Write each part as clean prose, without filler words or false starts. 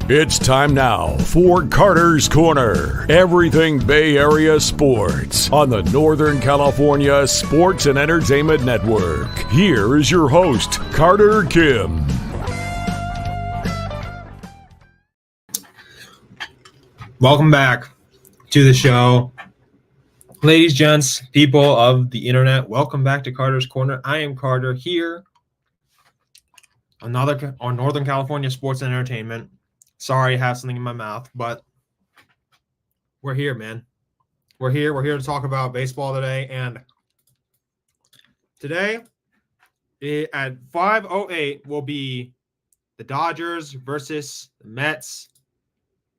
It's time now for Carter's Corner. Everything Bay Area sports on the Northern California Sports and Entertainment Network. Here is your host, Carter Kim. Welcome back to the show. Ladies, gents, people of the internet, welcome back to Carter's Corner. I am Carter here on Northern California Sports and Entertainment. Sorry, I have something in my mouth, but we're here, man. We're here to talk about baseball today. And today at 5:08 will be the Dodgers versus the Mets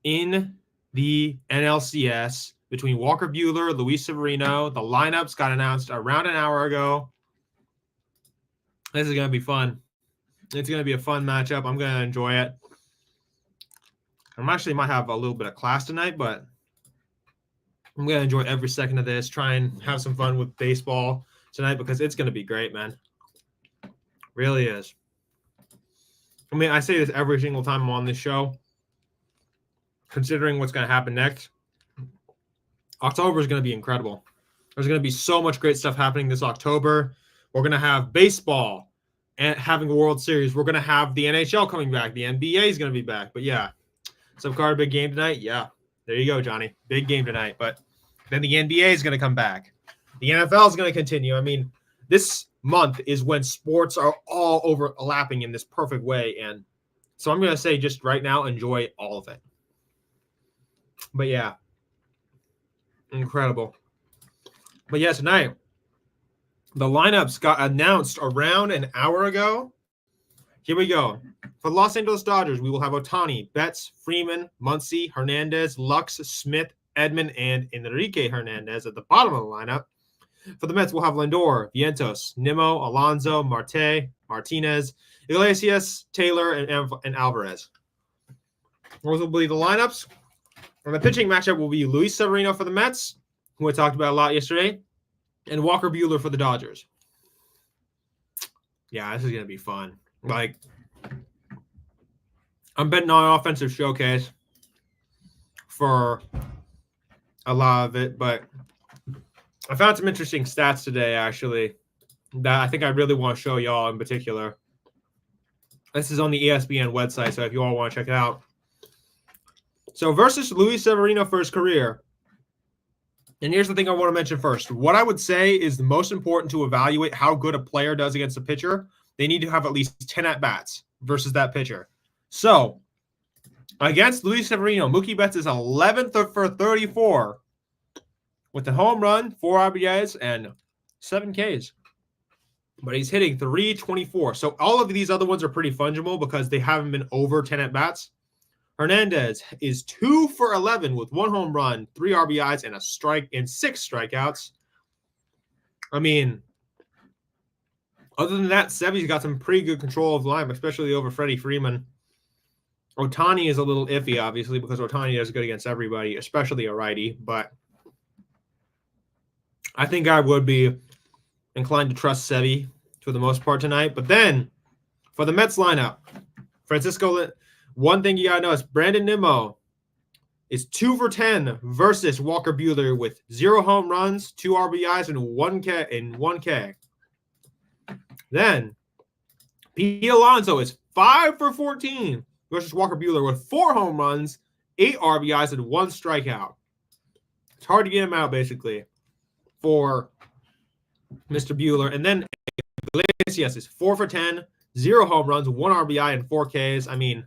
in the NLCS between Walker Buehler, Luis Severino. The lineups got announced around an hour ago. This is going to be fun. It's going to be a fun matchup. I'm going to enjoy it. Might have a little bit of class tonight, but I'm going to enjoy every second of this, try and have some fun with baseball tonight because it's going to be great, man. Really is. I mean, I say this every single time I'm on this show. Considering what's going to happen next, October is going to be incredible. There's going to be so much great stuff happening this October. We're going to have baseball and having a World Series. We're going to have the NHL coming back. The NBA is going to be back. But yeah. So, Carter, big game tonight? Yeah. There you go, Johnny. Big game tonight. But then the NBA is going to come back. The NFL is going to continue. I mean, this month is when sports are all overlapping in this perfect way. And so I'm going to say just right now, enjoy all of it. But yeah. Incredible. But yeah, tonight, the lineups got announced around an hour ago. Here we go. For the Los Angeles Dodgers, we will have Ohtani, Betts, Freeman, Muncy, Hernandez, Lux, Smith, Edman, and Enrique Hernandez at the bottom of the lineup. For the Mets, we'll have Lindor, Vientos, Nimmo, Alonso, Marte, Martinez, Iglesias, Taylor, and Alvarez. Those will be the lineups. And the pitching matchup will be Luis Severino for the Mets, who I talked about a lot yesterday, and Walker Buehler for the Dodgers. Yeah, this is going to be fun. Like, I'm betting on offensive showcase for a lot of it, but I found some interesting stats today, actually, that I think I really want to show y'all in particular. This is on the ESPN website, so if you all want to check it out. So versus Luis Severino for his career, and here's the thing I want to mention first. What I would say is the most important to evaluate how good a player does against a pitcher, they need to have at least 10 at-bats versus that pitcher. So, against Luis Severino, Mookie Betts is 11th for 34 with a home run, 4 RBIs, and 7 Ks. But he's hitting .324. So all of these other ones are pretty fungible because they haven't been over 10 at-bats. Hernandez is 2 for 11 with 1 home run, 3 RBIs, and 6 strikeouts. I mean, other than that, Sevy's got some pretty good control of the line, especially over Freddie Freeman. Ohtani is a little iffy, obviously, because Ohtani does good against everybody, especially a righty. But I think I would be inclined to trust Sevy for the most part tonight. But then, for the Mets lineup, one thing you got to know is Brandon Nimmo is 2 for 10 versus Walker Buehler with 0 home runs, 2 RBIs, and 1 K. Then, Pete Alonso is 5 for 14 versus Walker Buehler with 4 home runs, 8 RBIs, and 1 strikeout. It's hard to get him out, basically, for Mr. Buehler. And then Iglesias is 4 for 10, 0 home runs, 1 RBI, and 4 Ks. I mean,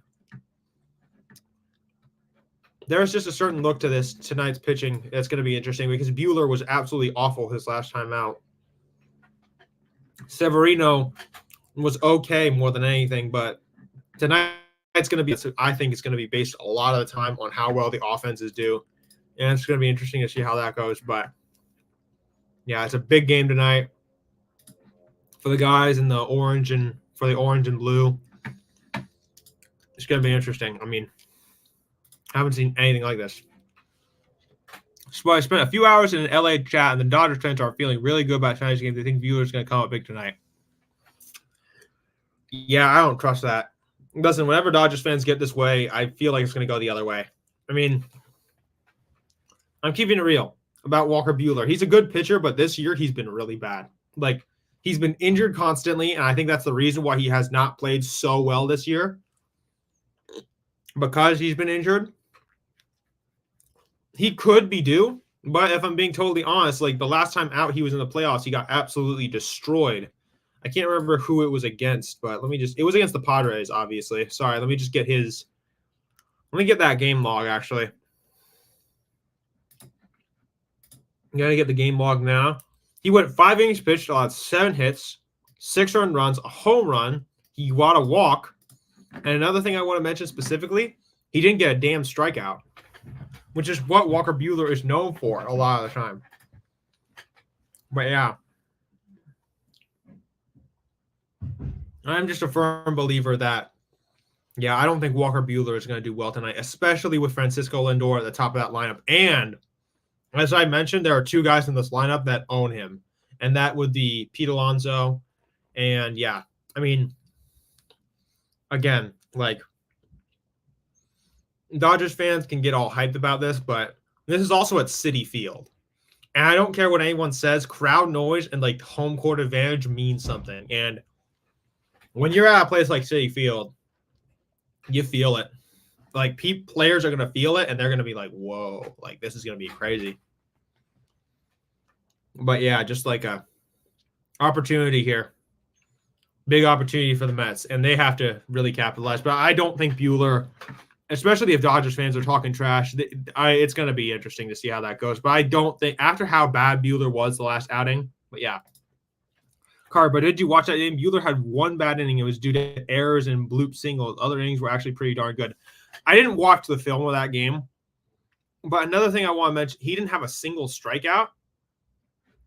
there's just a certain look to tonight's pitching that's going to be interesting because Buehler was absolutely awful his last time out. Severino was okay more than anything, but tonight I think it's going to be based a lot of the time on how well the offenses do, and it's going to be interesting to see how that goes. But yeah, it's a big game tonight for the guys in the orange and blue. It's going to be interesting. I mean, I haven't seen anything like this. So I spent a few hours in an LA chat, and the Dodgers fans are feeling really good about tonight's game. They think Buehler's going to come up big tonight. Yeah, I don't trust that. Listen, whenever Dodgers fans get this way, I feel like it's going to go the other way. I mean, I'm keeping it real about Walker Buehler. He's a good pitcher, but this year he's been really bad. Like, he's been injured constantly, and I think that's the reason why he has not played so well this year. Because he's been injured, he could be due, but if I'm being totally honest, like the last time out he was in the playoffs, he got absolutely destroyed. I can't remember who it was against, but it was against the Padres, obviously. Sorry, let me get that game log, actually. I'm going to get the game log now. He went 5 innings pitched, allowed 7 hits, 6 earned runs, a home run. He got a walk. And another thing I want to mention specifically, he didn't get a damn strikeout, which is what Walker Buehler is known for a lot of the time. But yeah, I'm just a firm believer that, I don't think Walker Buehler is going to do well tonight, especially with Francisco Lindor at the top of that lineup. And as I mentioned, there are 2 guys in this lineup that own him, and that would be Pete Alonso. And I mean, again, like, Dodgers fans can get all hyped about this, but this is also at Citi Field. And I don't care what anyone says, crowd noise and like home court advantage means something. And when you're at a place like Citi Field, you feel it. Like, players are going to feel it, and they're going to be like, whoa, like, this is going to be crazy. But just like a opportunity here. Big opportunity for the Mets, and they have to really capitalize. But I don't think Buehler, especially if Dodgers fans are talking trash, it's going to be interesting to see how that goes. But I don't think, after how bad Buehler was the last outing, but did you watch that game? Buehler had 1 bad inning. It was due to errors and bloop singles. Other innings were actually pretty darn good. I didn't watch the film of that game, but another thing I want to mention, he didn't have a single strikeout,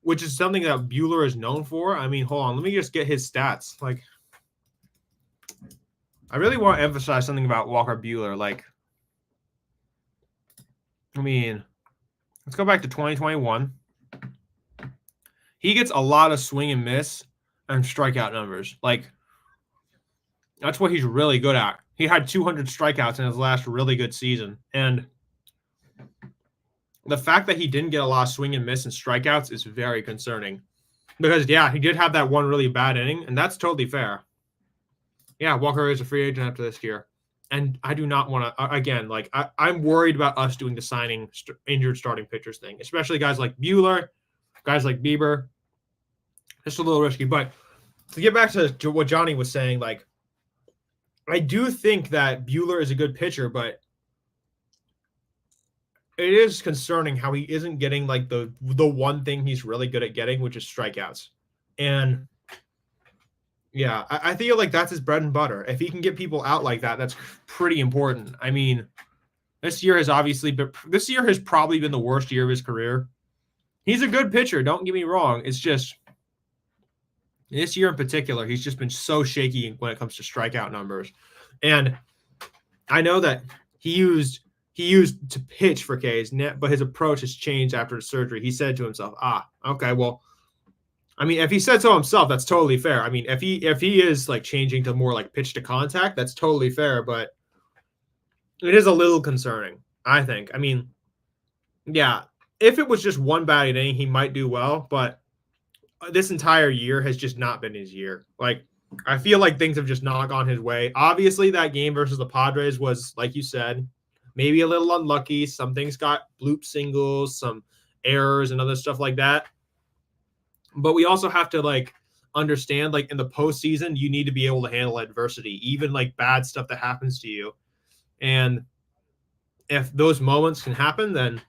which is something that Buehler is known for. I mean, hold on. Let me just get his stats. Like, I really want to emphasize something about Walker Buehler. Like, I mean, let's go back to 2021. He gets a lot of swing and miss and strikeout numbers. Like, that's what he's really good at. He had 200 strikeouts in his last really good season. And the fact that he didn't get a lot of swing and miss and strikeouts is very concerning. Because, he did have that 1 really bad inning, and that's totally fair. Walker is a free agent after this year. And I do not want to, again, like, I'm worried about us doing the signing injured starting pitchers thing, especially guys like Buehler, guys like Bieber. Just a little risky. But to get back to what Johnny was saying, like, I do think that Buehler is a good pitcher, but it is concerning how he isn't getting like the one thing he's really good at getting, which is strikeouts. And I feel like that's his bread and butter. If he can get people out like that, that's pretty important. I mean, this year has probably been the worst year of his career. He's a good pitcher, don't get me wrong. It's just this year in particular, he's just been so shaky when it comes to strikeout numbers. And I know that he used to pitch for K's, but his approach has changed after the surgery. He said to himself, okay, well, I mean, if he said so himself, that's totally fair. I mean, if he is like changing to more like pitch to contact, that's totally fair, but it is a little concerning, I think. I mean, if it was just 1 bad inning, he might do well, but this entire year has just not been his year. Like, I feel like things have just not gone his way. Obviously, that game versus the Padres was, like you said, maybe a little unlucky. Some things got bloop singles, some errors and other stuff like that. But we also have to like understand, like, in the postseason, you need to be able to handle adversity, even like bad stuff that happens to you. And if those moments can happen, then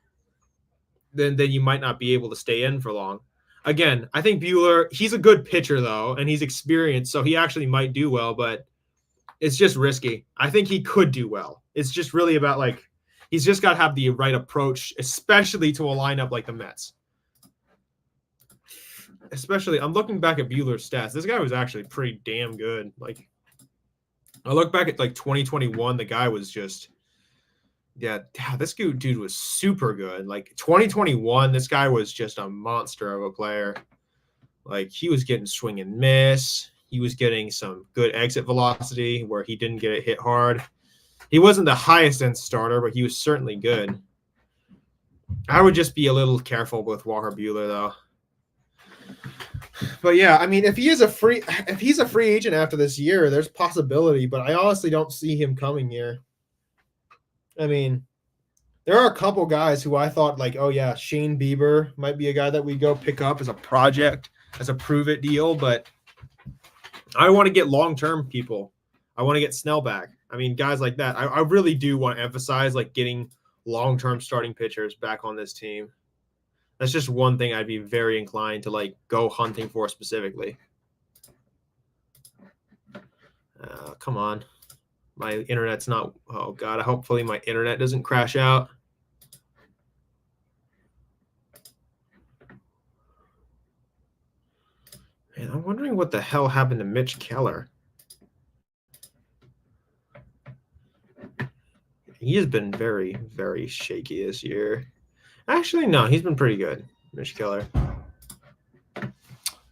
you might not be able to stay in for long. Again, I think Buehler, he's a good pitcher though, and he's experienced, so he actually might do well, but it's just risky. I think he could do well. It's just really about like, he's just got to have the right approach, especially to a lineup like the Mets. Especially, I'm looking back at Buehler's stats. This guy was actually pretty damn good. Like, I look back at like 2021, the guy was just, this dude was super good. Like 2021, this guy was just a monster of a player. Like, he was getting swing and miss. He was getting some good exit velocity where he didn't get it hit hard. He wasn't the highest end starter, but he was certainly good. I would just be a little careful with Walker Buehler, though. But yeah, I mean, if he's a free agent after this year, there's possibility, but I honestly don't see him coming here. I mean, there are a couple guys who I thought like, oh yeah, Shane Bieber might be a guy that we go pick up as a project, as a prove it deal, but I want to get long-term people. I want to get Snell back. I mean, guys like that. I really do want to emphasize like getting long-term starting pitchers back on this team. That's just one thing I'd be very inclined to like go hunting for specifically. Come on. My internet's not, oh God, hopefully my internet doesn't crash out. Man, I'm wondering what the hell happened to Mitch Keller. He has been very, very shaky this year. Actually, no, he's been pretty good, Mitch Keller.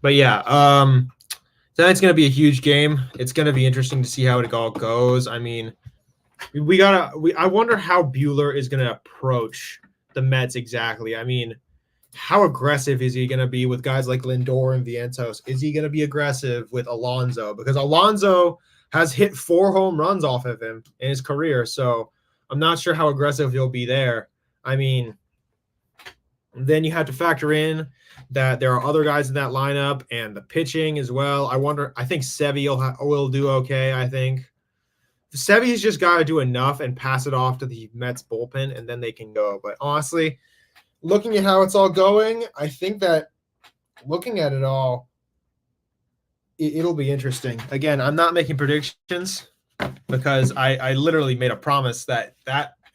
But yeah, tonight's going to be a huge game. It's going to be interesting to see how it all goes. I mean, I wonder how Buehler is going to approach the Mets exactly. I mean, how aggressive is he going to be with guys like Lindor and Vientos? Is he going to be aggressive with Alonso? Because Alonso has hit 4 home runs off of him in his career, so I'm not sure how aggressive he'll be there. I mean, then you have to factor in that there are other guys in that lineup and the pitching as well. I think Sevy will do okay, I think. Sevy's just got to do enough and pass it off to the Mets bullpen, and then they can go. But honestly, looking at how it's all going, I think that looking at it all, it'll be interesting. Again, I'm not making predictions because I literally made a promise that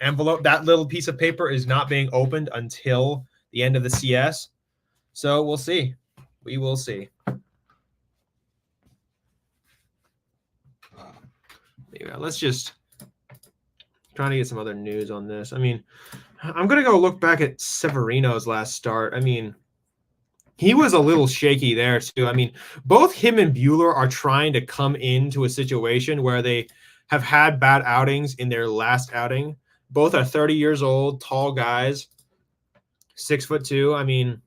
envelope, that little piece of paper is not being opened until the end of the CS. So we'll see. We will see. Yeah, let's just trying to get some other news on this. I mean, I'm going to go look back at Severino's last start. I mean, he was a little shaky there too. I mean, both him and Buehler are trying to come into a situation where they have had bad outings in their last outing. Both are 30 years old, tall guys, 6'2". I mean,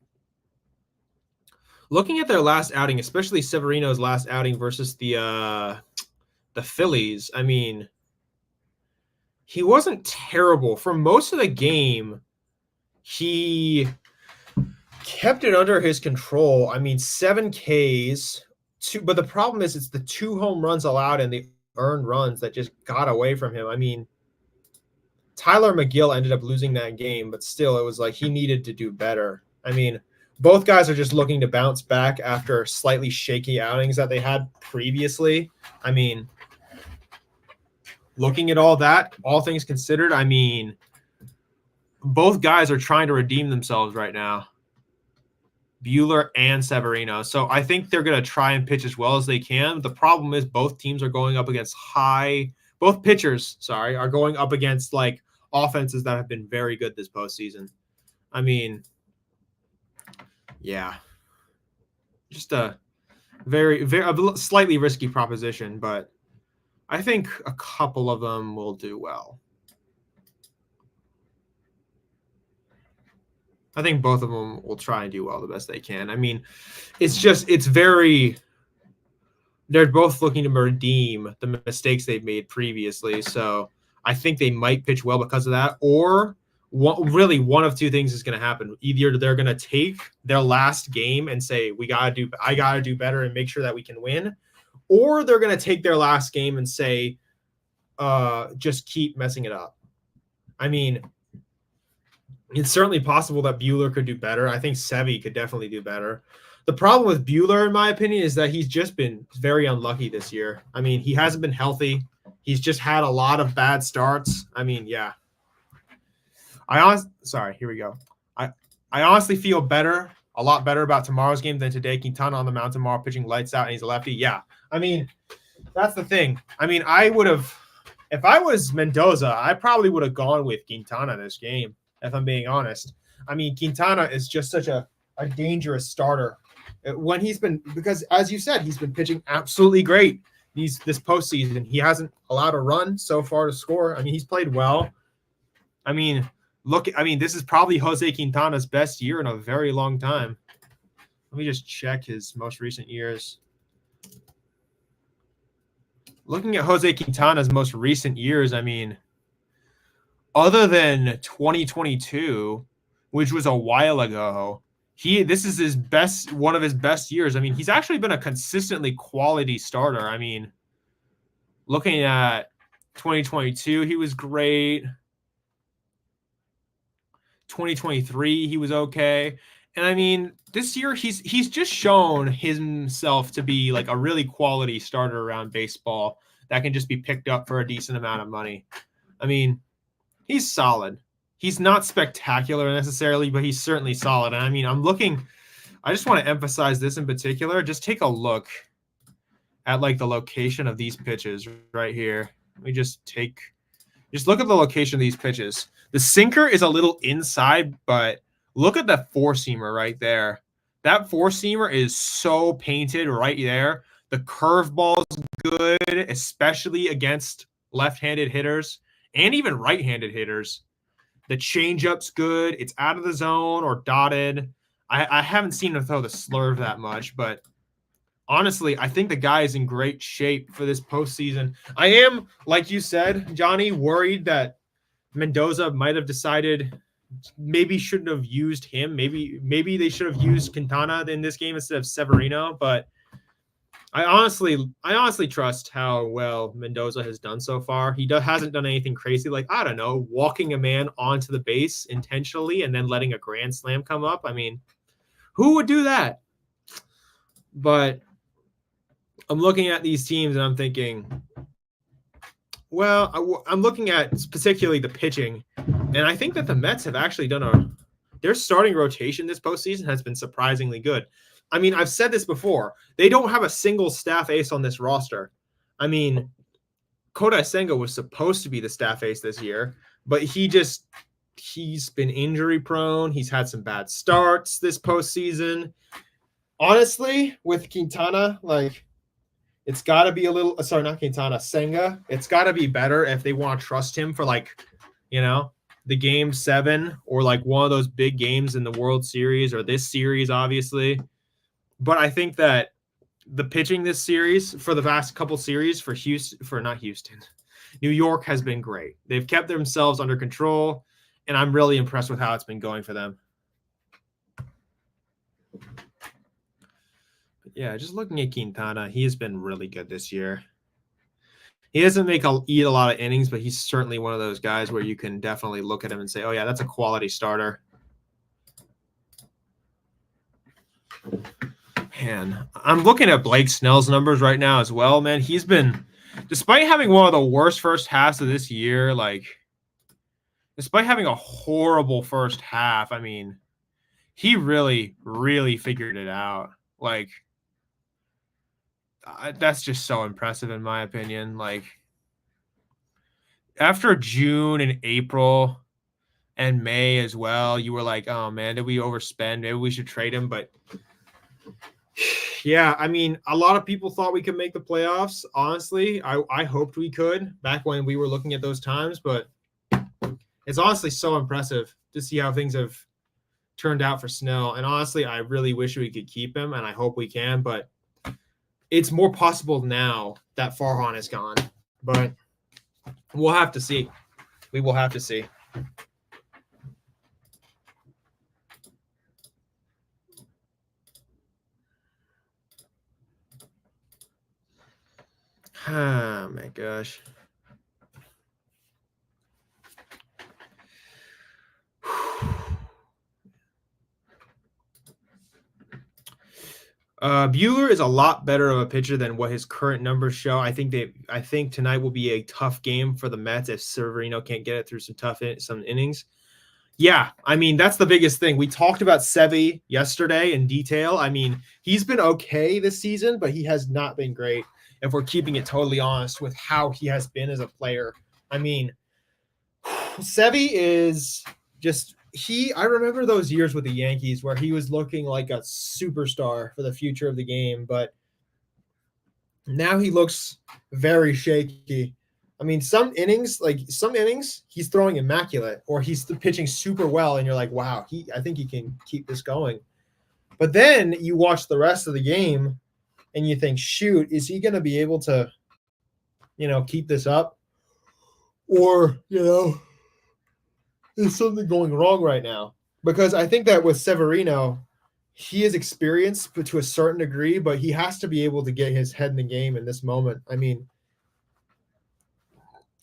looking at their last outing, especially Severino's last outing versus the Phillies, I mean, he wasn't terrible. For most of the game, he kept it under his control. I mean, 7 Ks, but the problem is it's the 2 home runs allowed and the earned runs that just got away from him. I mean, Tyler McGill ended up losing that game, but still, it was like he needed to do better. I mean, both guys are just looking to bounce back after slightly shaky outings that they had previously. I mean, looking at all that, all things considered, I mean, both guys are trying to redeem themselves right now, Buehler and Severino. So I think they're going to try and pitch as well as they can. The problem is both teams are going up against both pitchers, are going up against like offenses that have been very good this postseason. I mean, yeah, just a slightly risky proposition, but I think a couple of them will do well. I think both of them will try and do well the best they can. I mean, they're both looking to redeem the mistakes they've made previously. So I think they might pitch well because of that, or one of 2 things is going to happen. Either they're going to take their last game and say, I got to do better and make sure that we can win. Or they're going to take their last game and say, just keep messing it up. I mean, it's certainly possible that Buehler could do better. I think Sevy could definitely do better. The problem with Buehler, in my opinion, is that he's just been very unlucky this year. I mean, he hasn't been healthy. He's just had a lot of bad starts. I mean, yeah. Here we go. I honestly feel a lot better about tomorrow's game than today. Quintana on the mound tomorrow, pitching lights out, and he's a lefty. Yeah. I mean, that's the thing. I mean, if I was Mendoza, I probably would have gone with Quintana this game, if I'm being honest. I mean, Quintana is just such a a dangerous starter when he's been, because as you said, he's been pitching absolutely great this postseason. He hasn't allowed a run so far to score. I mean, he's played well. I mean, this is probably Jose Quintana's best year in a very long time. Let me just check his most recent years. Looking at Jose Quintana's most recent years, I mean, other than 2022, which was a while ago, this is one of his best years. I mean, he's actually been a consistently quality starter. I mean, looking at 2022, he was great. 2023, he was okay. And I mean, this year he's just shown himself to be like a really quality starter around baseball that can just be picked up for a decent amount of money. I mean, he's solid. He's not spectacular necessarily, but he's certainly solid. And I mean, I just want to emphasize this in particular. Just take a look at like the location of these pitches right here. Let me just look at the location of these pitches. The sinker is a little inside, but look at the four-seamer right there. That four-seamer is so painted right there. The curveball's good, especially against left-handed hitters and even right-handed hitters. The changeup's good. It's out of the zone or dotted. I haven't seen him throw the slurve that much, but honestly, I think the guy is in great shape for this postseason. I am, like you said, Johnny, worried that Mendoza might have decided maybe shouldn't have used him. Maybe they should have used Quintana in this game instead of Severino, but I honestly trust how well Mendoza has done so far. He hasn't done anything crazy, like, I don't know, walking a man onto the base intentionally and then letting a grand slam come up. I mean, who would do that? But I'm looking at these teams and I'm thinking, well, I'm looking at particularly the pitching, and I think that the Mets have actually their starting rotation this postseason has been surprisingly good. I mean, I've said this before. They don't have a single staff ace on this roster. I mean, Kodai Senga was supposed to be the staff ace this year, but he's been injury prone. He's had some bad starts this postseason. Honestly, with Quintana, like, it's got to be a little – sorry, not Quintana, Senga. It's got to be better if they want to trust him for, like, you know, the Game 7 or, like, one of those big games in the World Series or this series, obviously. But I think that the pitching this series for the past couple series New York has been great. They've kept themselves under control, and I'm really impressed with how it's been going for them. Yeah, just looking at Quintana, he has been really good this year. He doesn't eat a lot of innings, but he's certainly one of those guys where you can definitely look at him and say, oh, yeah, that's a quality starter. Man, I'm looking at Blake Snell's numbers right now as well, man. He's been, despite having one of the worst first halves of this year, like, despite having a horrible first half, I mean, he really, really figured it out. Like, that's just so impressive in my opinion. Like, after June and April and May as well, you were like, oh man, did we overspend? Maybe we should trade him. But yeah, I mean, a lot of people thought we could make the playoffs. Honestly, I hoped we could back when we were looking at those times, but it's honestly so impressive to see how things have turned out for Snell. And honestly, I really wish we could keep him, and I hope we can, but it's more possible now that Farhan is gone, but we'll have to see. We will have to see. Oh my gosh. Buehler is a lot better of a pitcher than what his current numbers show. I think tonight will be a tough game for the Mets if Severino can't get it through some innings. Yeah, I mean, that's the biggest thing. We talked about Sevy yesterday in detail. I mean, he's been okay this season, but he has not been great if we're keeping it totally honest with how he has been as a player. I mean, Sevy is just I remember those years with the Yankees where he was looking like a superstar for the future of the game, but now he looks very shaky. I mean, some innings he's throwing immaculate or he's pitching super well and you're like, wow, I think he can keep this going. But then you watch the rest of the game and you think, shoot, is he going to be able to, keep this up? Or, is something going wrong right now? Because I think that with Severino, he is experienced but to a certain degree, but he has to be able to get his head in the game in this moment. I mean,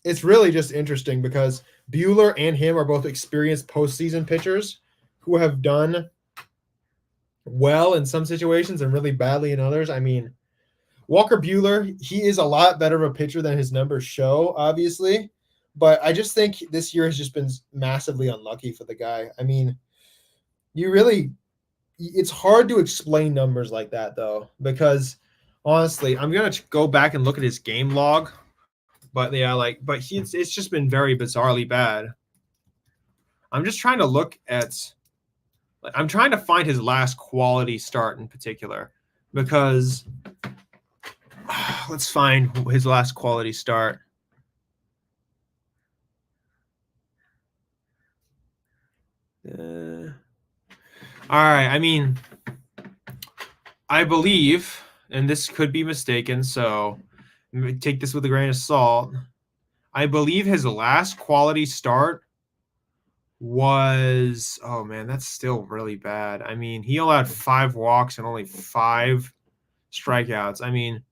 it's really just interesting because Buehler and him are both experienced postseason pitchers who have done well in some situations and really badly in others. I mean, Walker Buehler, he is a lot better of a pitcher than his numbers show, obviously. But I just think this year has just been massively unlucky for the guy. I mean, it's hard to explain numbers like that, though, because honestly, I'm going to go back and look at his game log. But yeah, it's just been very bizarrely bad. I'm just trying to look at, I'm trying to find his last quality start in particular, because let's find his last quality start. All right. I mean, I believe, and this could be mistaken, so take this with a grain of salt. I believe his last quality start was, oh man, that's still really bad. I mean, he allowed 5 walks and only 5 strikeouts. I mean,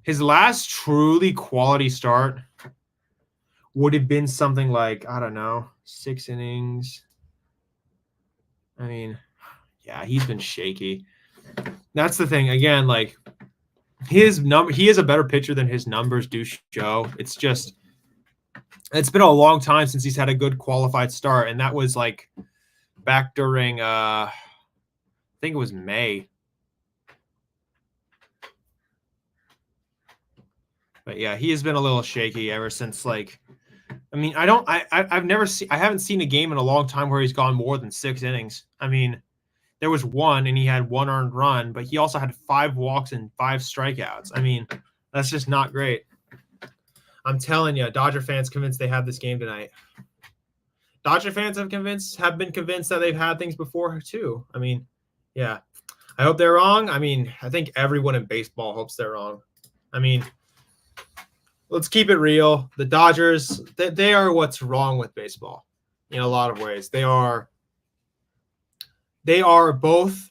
his last truly quality start would have been something like, I don't know, 6 innings. I mean, yeah, he's been shaky. That's the thing. Again, like he is a better pitcher than his numbers do show. It's been a long time since he's had a good qualified start, and that was like back during I think it was May. But yeah, he has been a little shaky ever since, like, I mean, I haven't seen a game in a long time where he's gone more than 6 innings. I mean, there was one and he had 1 earned run, but he also had 5 walks and 5 strikeouts. I mean, that's just not great. I'm telling you, Dodger fans convinced they have this game tonight. Dodger fans have been convinced that they've had things before too. I mean, yeah. I hope they're wrong. I mean, I think everyone in baseball hopes they're wrong. I mean, let's keep it real. The Dodgers, they are what's wrong with baseball in a lot of ways. They are both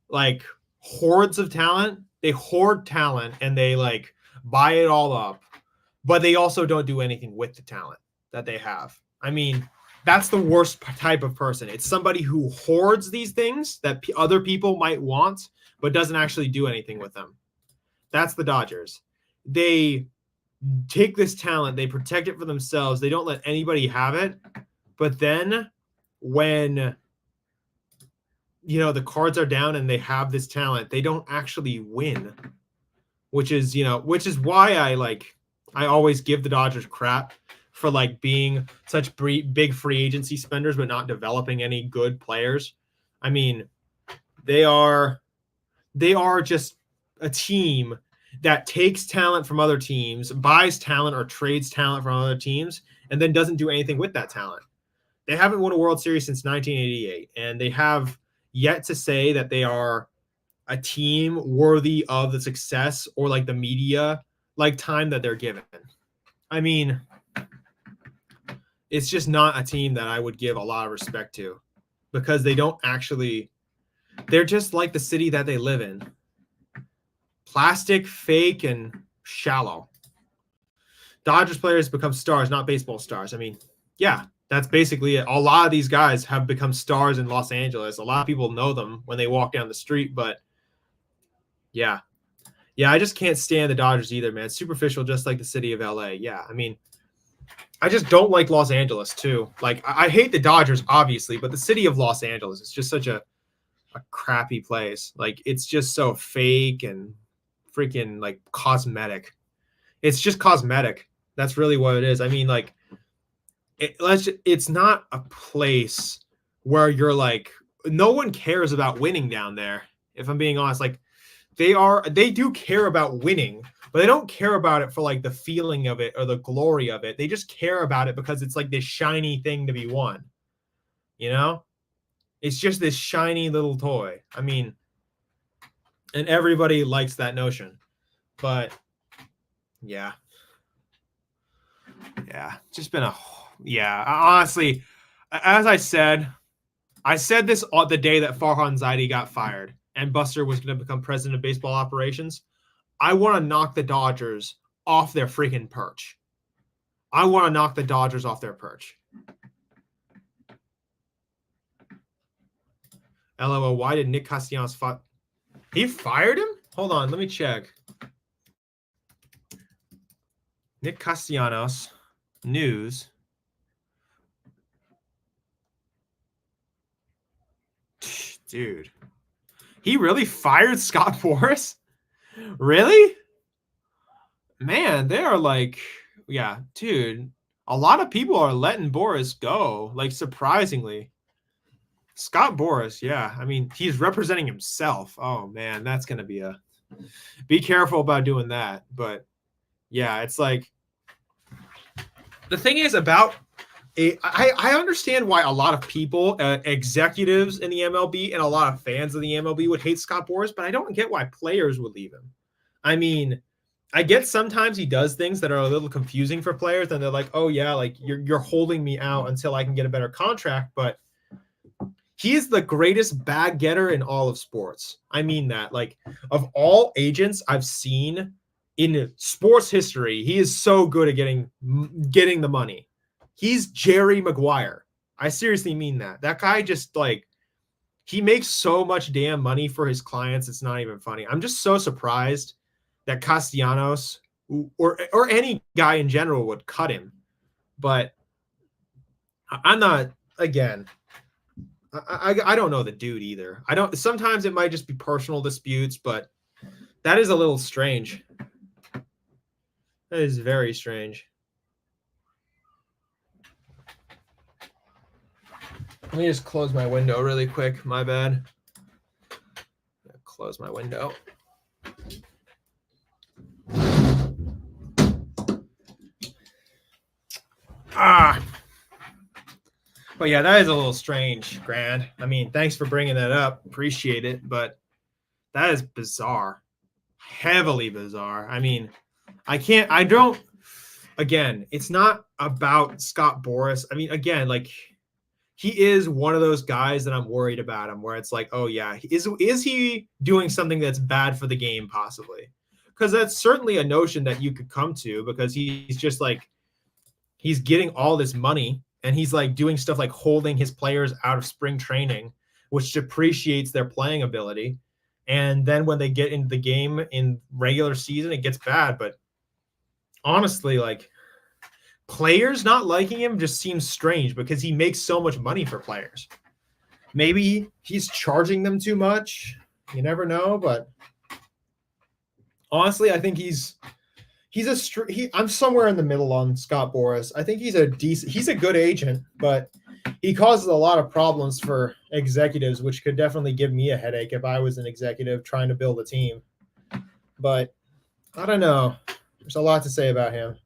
like hordes of talent. They hoard talent and they like buy it all up, but they also don't do anything with the talent that they have. I mean, that's the worst type of person. It's somebody who hoards these things that other people might want, but doesn't actually do anything with them. That's the Dodgers. They take this talent, they protect it for themselves. They don't let anybody have it. But then when, the cards are down and they have this talent, they don't actually win, which is why I always give the Dodgers crap for like being such big free agency spenders, but not developing any good players. I mean, they are just a team that takes talent from other teams, buys talent or trades talent from other teams, and then doesn't do anything with that talent. They haven't won a World Series since 1988, and they have yet to say that they are a team worthy of the success or like the media like time that they're given. I mean, it's just not a team that I would give a lot of respect to because they're just like the city that they live in. Plastic, fake, and shallow. Dodgers players become stars, not baseball stars. I mean, yeah, that's basically it. A lot of these guys have become stars in Los Angeles. A lot of people know them when they walk down the street, but yeah, I just can't stand the Dodgers either, man. It's superficial, just like the city of LA. Yeah, I mean, I just don't like Los Angeles too. Like, I hate the Dodgers, obviously, but the city of Los Angeles is just such a crappy place. Like, it's just so fake and freaking like cosmetic. It's just cosmetic. That's really what it is. I mean, like, it's not a place where you're like, no one cares about winning down there. If I'm being honest, like they do care about winning, but they don't care about it for like the feeling of it or the glory of it. They just care about it because it's like this shiny thing to be won. You know, it's just this shiny little toy. I mean, and everybody likes that notion, but yeah, just been honestly, as I said this on the day that Farhan Zaidi got fired and Buster was going to become president of baseball operations. I want to knock the Dodgers off their freaking perch. LOL, why did Nick Castellanos he fired him? Hold on, let me check. Nick Castellanos news. Dude. He really fired Scott Boras? Really? Man, they are like, yeah, dude. A lot of people are letting Boras go, like surprisingly. Scott Boras, yeah. I mean, he's representing himself. Oh man, that's gonna be careful about doing that. But yeah, it's like the thing is about I understand why a lot of people, executives in the MLB and a lot of fans of the MLB would hate Scott Boras, but I don't get why players would leave him. I mean, I get sometimes he does things that are a little confusing for players, and they're like, "Oh yeah, like you're holding me out until I can get a better contract." But he is the greatest bag getter in all of sports. I mean that. Like, of all agents I've seen in sports history, he is so good at getting the money. He's Jerry Maguire. I seriously mean that. That guy just like, he makes so much damn money for his clients. It's not even funny. I'm just so surprised that Castellanos or any guy in general would cut him. But I'm not, again, I don't know the dude either. Sometimes it might just be personal disputes, but that is a little strange. That is very strange. Let me just close my window really quick. My bad. Close my window. But yeah, that is a little strange, Grand. I mean, thanks for bringing that up. Appreciate it. But that is bizarre. Heavily bizarre. I mean, again, it's not about Scott Boras. I mean, again, like, he is one of those guys that I'm worried about him, where it's like, oh yeah, is he doing something that's bad for the game possibly? Because that's certainly a notion that you could come to, because he's just like, he's getting all this money and he's like doing stuff like holding his players out of spring training, which depreciates their playing ability. And then when they get into the game in regular season, it gets bad. But honestly, like, players not liking him just seems strange, because he makes so much money for players. Maybe he's charging them too much. You never know, but honestly, I think I'm somewhere in the middle on Scott Boras. I think he's a good agent, but he causes a lot of problems for executives, which could definitely give me a headache if I was an executive trying to build a team. But I don't know. There's a lot to say about him.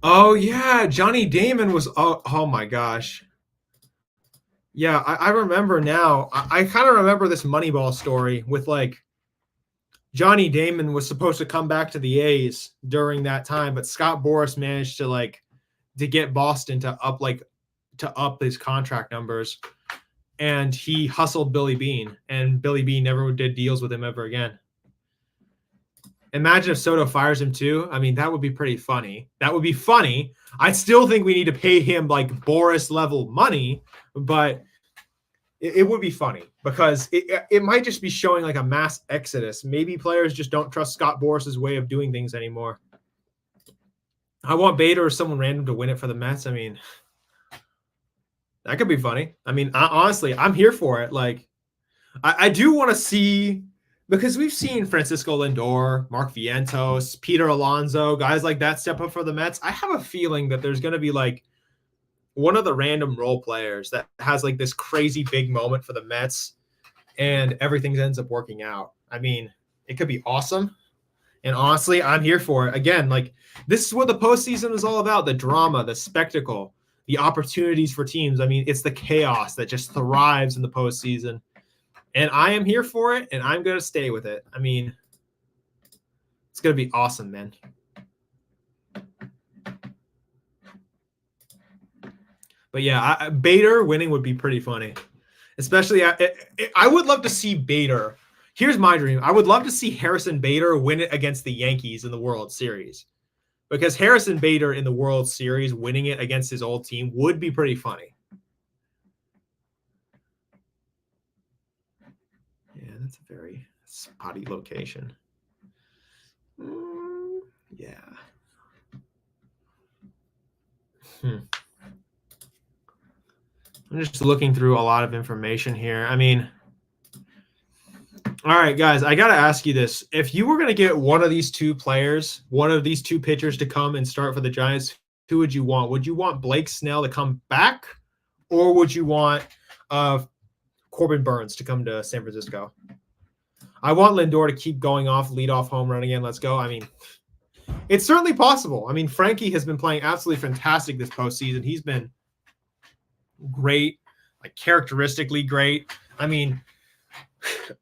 Oh yeah, Johnny Damon was. Oh my gosh. Yeah, I remember now. I kind of remember this Moneyball story with like Johnny Damon was supposed to come back to the A's during that time, but Scott Boras managed to get Boston to up his contract numbers, and he hustled Billy Beane, and Billy Beane never did deals with him ever again. Imagine if Soto fires him too. I mean, that would be pretty funny. That would be funny. I still think we need to pay him like Boras level money, but it would be funny, because it might just be showing like a mass exodus. Maybe players just don't trust Scott Boras' way of doing things anymore. I want Bader or someone random to win it for the Mets. I mean, that could be funny. I mean, honestly, I'm here for it. Like, I do want to see, because we've seen Francisco Lindor, Mark Vientos, Peter Alonso, guys like that step up for the Mets. I have a feeling that there's going to be like one of the random role players that has like this crazy big moment for the Mets and everything ends up working out. I mean, it could be awesome. And honestly, I'm here for it. Again, like this is what the postseason is all about: the drama, the spectacle, the opportunities for teams. I mean, it's the chaos that just thrives in the postseason. And I am here for it, and I'm going to stay with it. I mean, it's going to be awesome, man. But yeah, Bader winning would be pretty funny. Especially, I would love to see Bader. Here's my dream. I would love to see Harrison Bader win it against the Yankees in the World Series. Because Harrison Bader in the World Series winning it against his old team would be pretty funny. Yeah, that's a very spotty location. Yeah. I'm just looking through a lot of information here. I mean, all right, guys, I got to ask you this. If you were going to get one of these two players, one of these two pitchers to come and start for the Giants, who would you want? Would you want Blake Snell to come back, or would you want Corbin Burnes to come to San Francisco? I want Lindor to keep going off, leadoff home run again. Let's go. I mean, it's certainly possible. I mean, Frankie has been playing absolutely fantastic this postseason. He's been great, like characteristically great. I mean,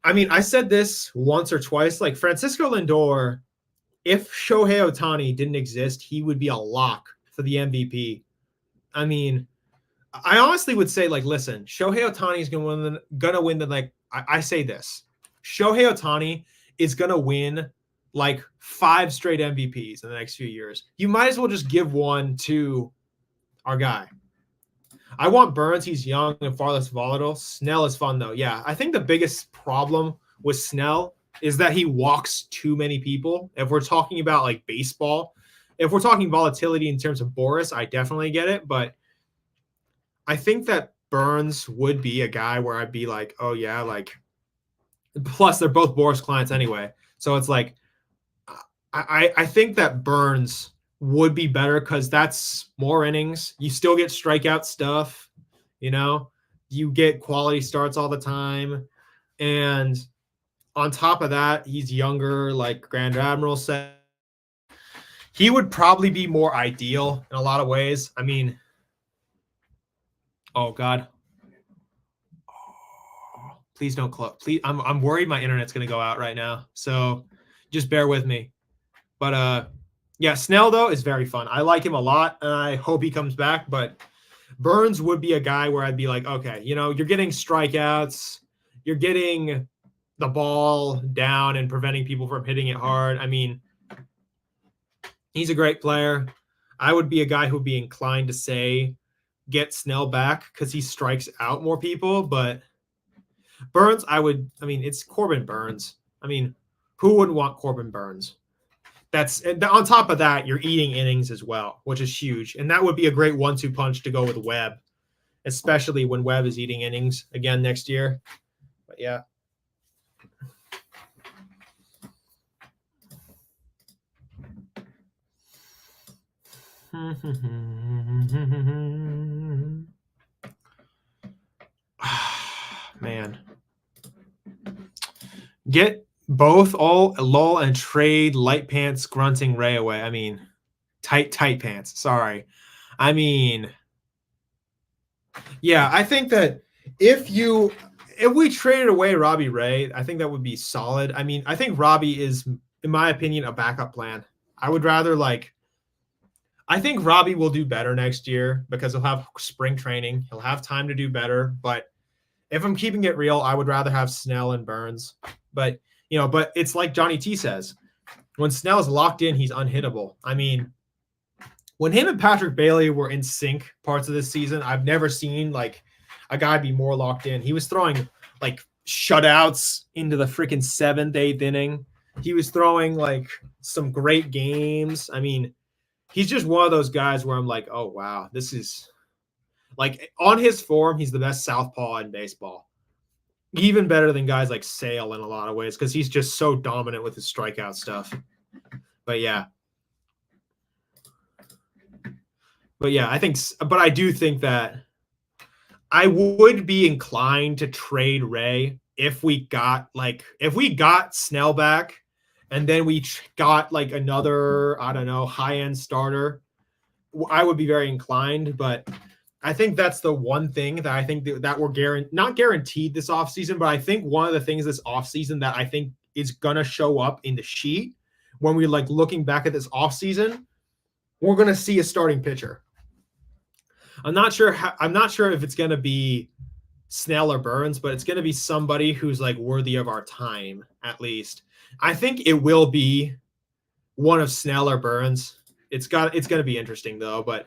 I said this once or twice, like Francisco Lindor, if Shohei Ohtani didn't exist, he would be a lock for the MVP. I mean, I honestly would say, like, listen, Shohei Ohtani is gonna win the, like, I say this. Shohei Ohtani is gonna win like 5 straight MVPs in the next few years. You might as well just give one to our guy. I want Burnes. He's young and far less volatile. Snell is fun, though. Yeah, I think the biggest problem with Snell is that he walks too many people. If we're talking about, like, baseball, if we're talking volatility in terms of Boras, I definitely get it. But I think that Burnes would be a guy where I'd be like, oh, yeah, like, plus they're both Boras clients anyway. So it's like, I think that Burnes would be better because that's more innings. You still get strikeout stuff, you know, you get quality starts all the time. And on top of that, he's younger, like Grand Admiral said. He would probably be more ideal in a lot of ways. I mean, oh God. Oh, please don't close. Please, I'm worried my internet's gonna go out right now. So just bear with me. But yeah, Snell, though, is very fun. I like him a lot, and I hope he comes back. But Burnes would be a guy where I'd be like, okay, you know, you're getting strikeouts. You're getting the ball down and preventing people from hitting it hard. I mean, he's a great player. I would be a guy who would be inclined to say get Snell back because he strikes out more people. But Burnes, it's Corbin Burnes. I mean, who wouldn't want Corbin Burnes? That's on top of that, you're eating innings as well, which is huge. And that would be a great 1-2 punch to go with Webb, especially when Webb is eating innings again next year. But yeah. Man. Get both Lowell and trade light pants grunting Ray away. I mean, tight pants. Sorry. I mean, yeah, I think that if we traded away Robbie Ray, I think that would be solid. I mean, I think Robbie is, in my opinion, a backup plan. I would rather I think Robbie will do better next year because he'll have spring training. He'll have time to do better. But if I'm keeping it real, I would rather have Snell and Burnes. But it's like Johnny T says, when Snell's locked in, he's unhittable. I mean, when him and Patrick Bailey were in sync parts of this season, I've never seen like a guy be more locked in. He was throwing like shutouts into the freaking 7th, 8th inning. He was throwing like some great games. I mean, he's just one of those guys where I'm like, oh, wow, this is like on his form, he's the best southpaw in baseball. even better than guys like Sale in a lot of ways because he's just so dominant with his strikeout stuff. But yeah, I do think that I would be inclined to trade Ray if we got Snell back and then we got like another, I don't know, high-end starter. I would be very inclined, but I think that's the one thing that I think that we're not guaranteed this offseason, but I think one of the things this offseason that I think is going to show up in the sheet when we're like looking back at this offseason, we're going to see a starting pitcher. I'm not sure if it's going to be Snell or Burns, but it's going to be somebody who's like worthy of our time, at least. I think it will be one of Snell or Burns. It's going to be interesting though, but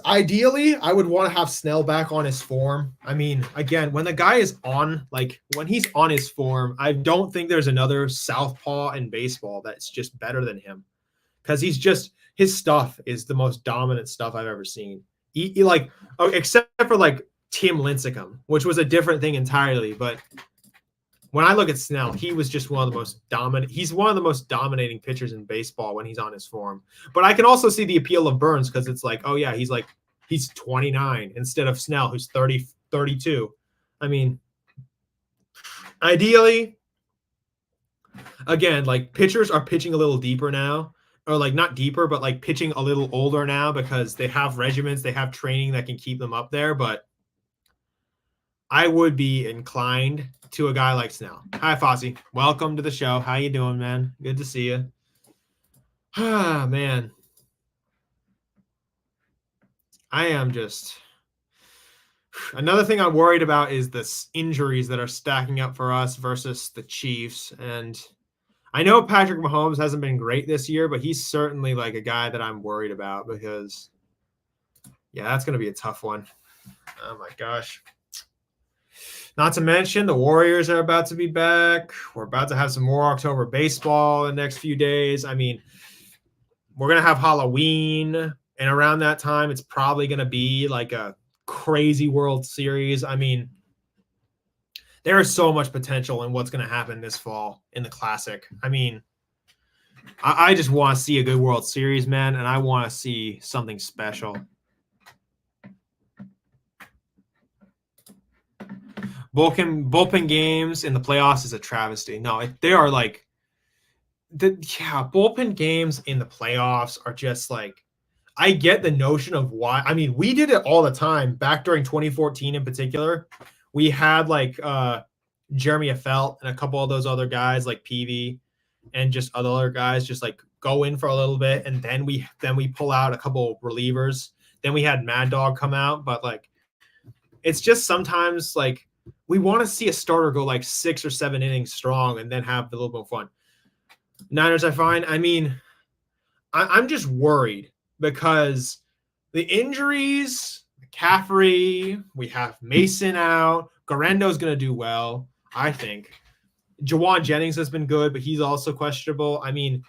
ideally I would want to have Snell back on his form. I mean, again, when the guy is on, like when he's on his form, I don't think there's another southpaw in baseball that's just better than him because his stuff is the most dominant stuff I've ever seen. He like, except for like Tim Lincecum, which was a different thing entirely. But when I look at Snell, he was just one of the most dominant. He's one of the most dominating pitchers in baseball when he's on his form. But I can also see the appeal of Burns because it's like, oh yeah, he's 29 instead of Snell, who's 30, 32. I mean, ideally, again, like pitchers are pitching a little deeper now. Or like not deeper, but like pitching a little older now because they have regimens, they have training that can keep them up there. But I would be inclined to a guy like Snell. Hi, Fossey. Welcome to the show. How you doing, man? Good to see you. Ah, man. I am just... Another thing I'm worried about is the injuries that are stacking up for us versus the Chiefs. And I know Patrick Mahomes hasn't been great this year, but he's certainly like a guy that I'm worried about because, yeah, that's going to be a tough one. Oh, my gosh. Not to mention the Warriors are about to be back. We're about to have some more October baseball in the next few days. I mean, we're going to have Halloween, and around that time, it's probably going to be like a crazy World Series. I mean, there is so much potential in what's going to happen this fall in the Classic. I mean, I just want to see a good World Series, man, and I want to see something special. Bullpen games in the playoffs is a travesty. No, they are like bullpen games in the playoffs are just like, I get the notion of why. I mean, we did it all the time back during 2014 in particular. We had like Jeremy Affeldt and a couple of those other guys like Peavy and just other guys just like go in for a little bit, and then we pull out a couple relievers. Then we had Mad Dog come out, but like it's just sometimes like we want to see a starter go like 6 or 7 innings strong and then have a little bit of fun. Niners, I mean, I'm just worried because the injuries, McCaffrey, we have Mason out. Garendo's going to do well, I think. Jawan Jennings has been good, but he's also questionable. I mean,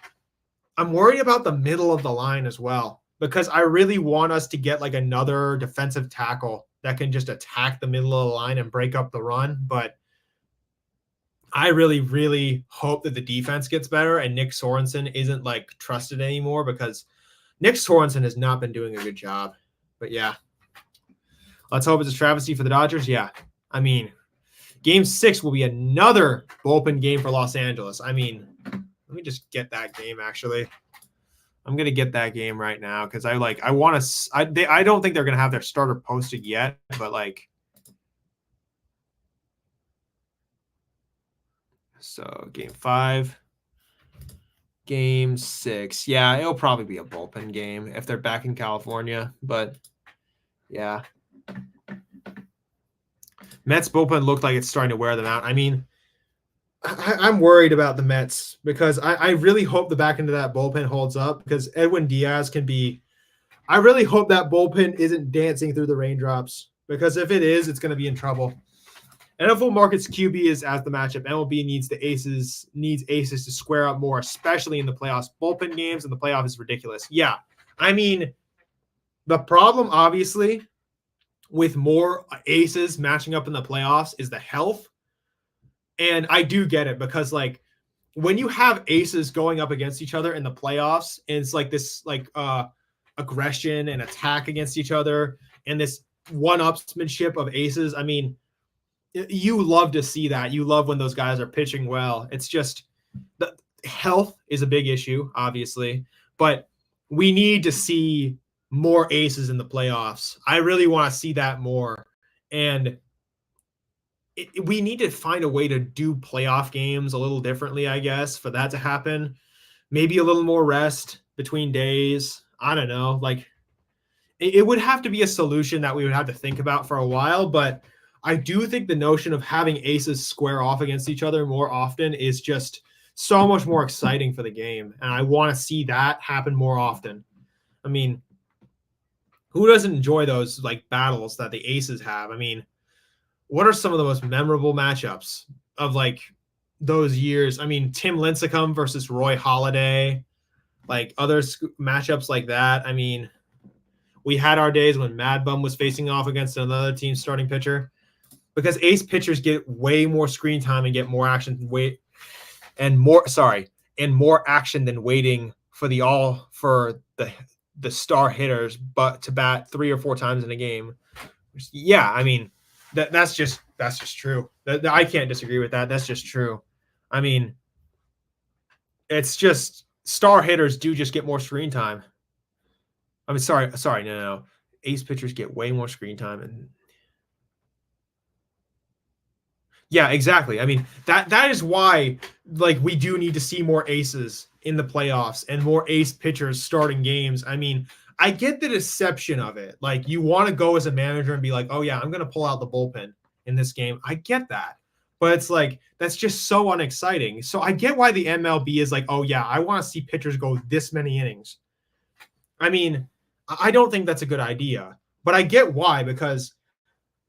I'm worried about the middle of the line as well because I really want us to get like another defensive tackle that can just attack the middle of the line and break up the run. But I really, really hope that the defense gets better and Nick Sorensen isn't like trusted anymore because Nick Sorensen has not been doing a good job. But yeah, let's hope it's a travesty for the Dodgers. Yeah. I mean, Game 6 will be another bullpen game for Los Angeles. I mean, let me just get that game, actually. I'm going to get that game right now because I want to – I don't think they're going to have their starter posted yet, but like – so Game 5. Game 6. Yeah, it'll probably be a bullpen game if they're back in California, but yeah. Mets bullpen looked like it's starting to wear them out. I mean, I'm worried about the Mets because I really hope the back end of that bullpen holds up because Edwin Diaz can be – I really hope that bullpen isn't dancing through the raindrops because if it is, it's going to be in trouble. NFL Markets QB is as the matchup. MLB needs aces to square up more, especially in the playoffs. Bullpen games in the playoff is ridiculous. Yeah, I mean, the problem, obviously, with more aces matching up in the playoffs is the health. And I do get it because like when you have aces going up against each other in the playoffs, and it's like this like aggression and attack against each other and this one-upsmanship of aces. I mean, you love to see that. You love when those guys are pitching well. It's just the health is a big issue, obviously, but we need to see more aces in the playoffs. I really want to see that more. And we need to find a way to do playoff games a little differently, I guess, for that to happen. Maybe a little more rest between days. I don't know. Like it would have to be a solution that we would have to think about for a while, but I do think the notion of having aces square off against each other more often is just so much more exciting for the game. And I want to see that happen more often. I mean, who doesn't enjoy those like battles that the aces have? I mean, what are some of the most memorable matchups of like those years? I mean, Tim Lincecum versus Roy Halladay, like other matchups like that. I mean, we had our days when Mad Bum was facing off against another team's starting pitcher because ace pitchers get way more screen time and get more action and more action than waiting for the star hitters, but to bat 3 or 4 times in a game. Yeah, I mean, that's just true. I can't disagree with that. That's just true. I mean, it's just star hitters do just get more screen time. I mean, sorry, no. Ace pitchers get way more screen time, and yeah, exactly. I mean, that is why like we do need to see more aces in the playoffs and more ace pitchers starting games. I mean, I get the deception of it. Like you want to go as a manager and be like, oh yeah, I'm going to pull out the bullpen in this game. I get that. But it's like, that's just so unexciting. So I get why the MLB is like, oh yeah, I want to see pitchers go this many innings. I mean, I don't think that's a good idea, but I get why, because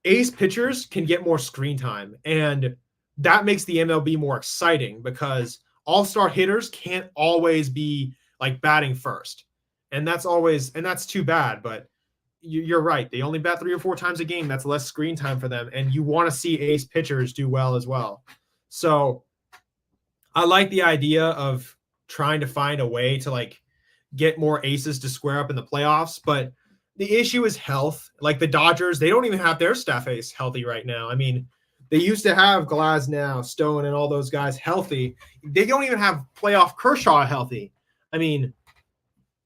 ace pitchers can get more screen time, and that makes the MLB more exciting because all-star hitters can't always be like batting first. And that's too bad, but you're right. They only bat 3 or 4 times a game. That's less screen time for them. And you want to see ace pitchers do well as well. So I like the idea of trying to find a way to like get more aces to square up in the playoffs. But the issue is health. Like the Dodgers, they don't even have their staff ace healthy right now. I mean, they used to have Glasnow, Stone, and all those guys healthy. They don't even have playoff Kershaw healthy. I mean,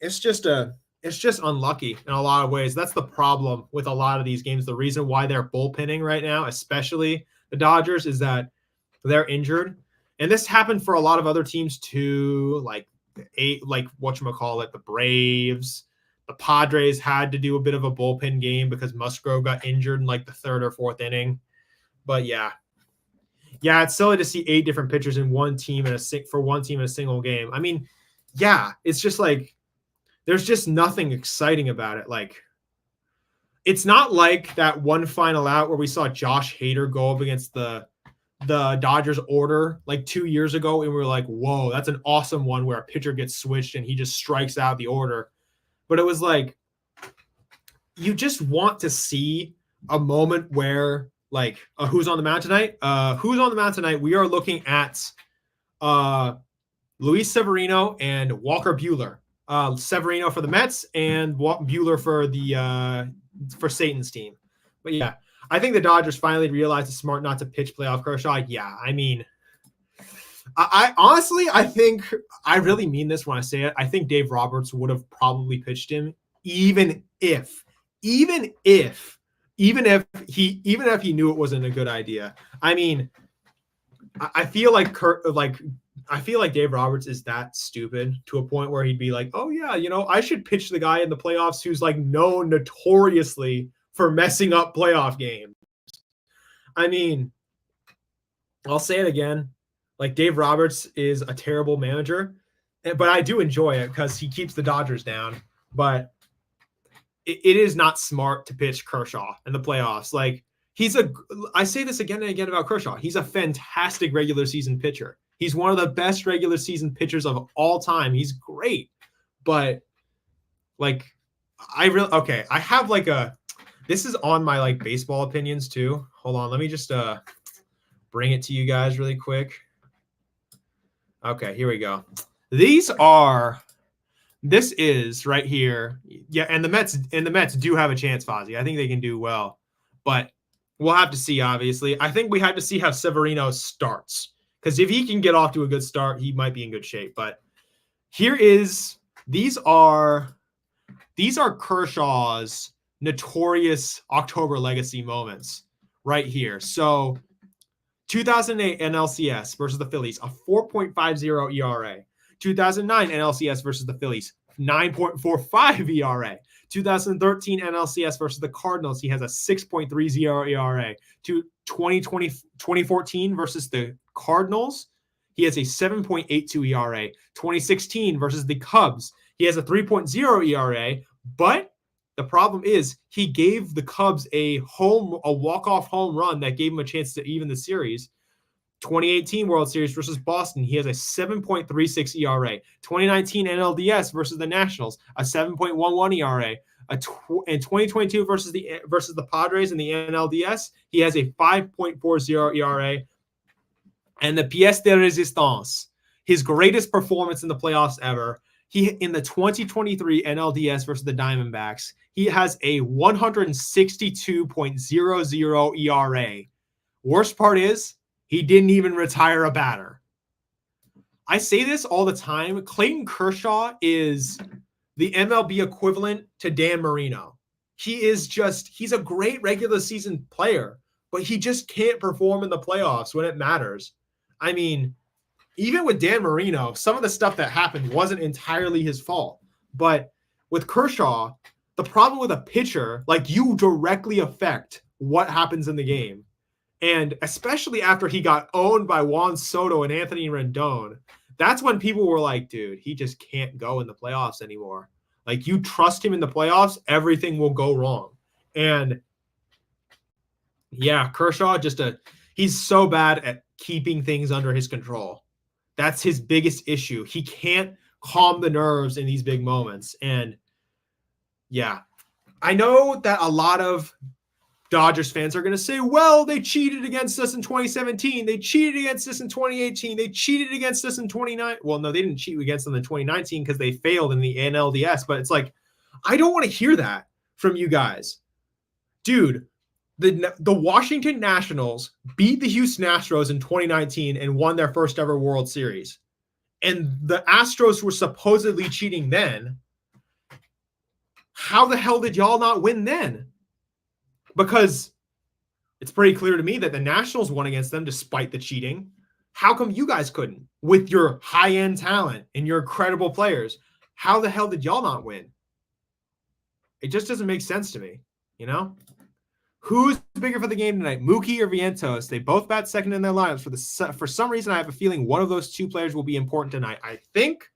it's just unlucky in a lot of ways. That's the problem with a lot of these games. The reason why they're bullpenning right now, especially the Dodgers, is that they're injured. And this happened for a lot of other teams too, like the Braves. The Padres had to do a bit of a bullpen game because Musgrove got injured in like the 3rd or 4th inning. But yeah, it's silly to see 8 different pitchers in one team in a single game. I mean, yeah, it's just like there's just nothing exciting about it. Like, it's not like that one final out where we saw Josh Hader go up against the Dodgers order like 2 years ago, and we were like, whoa, that's an awesome one where a pitcher gets switched and he just strikes out the order. But it was like, you just want to see a moment where like, who's on the mound tonight? Who's on the mound tonight? We are looking at Luis Severino and Walker Buehler. Severino for the Mets and Buehler for Satan's team. But yeah, I think the Dodgers finally realized it's smart not to pitch playoff Kershaw. Yeah, I mean, I honestly, I think I really mean this when I say it. I think Dave Roberts would have probably pitched him even if he knew it wasn't a good idea. I mean, I feel like Dave Roberts is that stupid to a point where he'd be like, oh yeah, I should pitch the guy in the playoffs who's like known notoriously for messing up playoff games. I mean, I'll say it again. Like, Dave Roberts is a terrible manager, but I do enjoy it because he keeps the Dodgers down. But it is not smart to pitch Kershaw in the playoffs. Like, I say this again and again about Kershaw. He's a fantastic regular season pitcher. He's one of the best regular season pitchers of all time. He's great. But like, I have like This is on my like baseball opinions too. Hold on, let me just bring it to you guys really quick. Okay, here we go. This is right here. Yeah, and the Mets do have a chance, Fozzie. I think they can do well, but we'll have to see, obviously. I think we have to see how Severino starts, because if he can get off to a good start, he might be in good shape. But these are Kershaw's notorious October legacy moments right here. So 2008 NLCS versus the Phillies, a 4.50 ERA. 2009 NLCS versus the Phillies, 9.45 ERA. 2013 NLCS versus the Cardinals, he has a 6.30 ERA. 2014 versus the Cardinals, he has a 7.82 ERA. 2016 versus the Cubs, he has a 3.0 ERA, but the problem is he gave the Cubs a walk-off home run that gave him a chance to even the series. 2018 World Series versus Boston, he has a 7.36 ERA. 2019 NLDS versus the Nationals, a 7.11 ERA. In 2022 versus the Padres in the NLDS, he has a 5.40 ERA. And the pièce de résistance, his greatest performance in the playoffs ever, in the 2023 NLDS versus the Diamondbacks, he has a 162.00 ERA. Worst part is, he didn't even retire a batter. I say this all the time. Clayton Kershaw is the MLB equivalent to Dan Marino. He's a great regular season player, but he just can't perform in the playoffs when it matters. I mean, even with Dan Marino, some of the stuff that happened wasn't entirely his fault. But with Kershaw, the problem with a pitcher, like, you directly affect what happens in the game. And especially after he got owned by Juan Soto and Anthony Rendon, that's when people were like, dude, he just can't go in the playoffs anymore. Like, you trust him in the playoffs, everything will go wrong. And yeah, Kershaw, he's so bad at keeping things under his control. That's his biggest issue. He can't calm the nerves in these big moments. And yeah, I know that a lot of Dodgers fans are going to say, well, they cheated against us in 2017. They cheated against us in 2018. They cheated against us in 2019. Well, no, they didn't cheat against them in 2019 because they failed in the NLDS. But it's like, I don't want to hear that from you guys. Dude, the Washington Nationals beat the Houston Astros in 2019 and won their first ever World Series. And the Astros were supposedly cheating then. How the hell did y'all not win then? Because it's pretty clear to me that the Nationals won against them despite the cheating. How come you guys couldn't? With your high-end talent and your incredible players, how the hell did y'all not win? It just doesn't make sense to me, you know? Who's bigger for the game tonight, Mookie or Vientos? They both bat second in their lineups. For some reason, I have a feeling one of those two players will be important tonight. I think,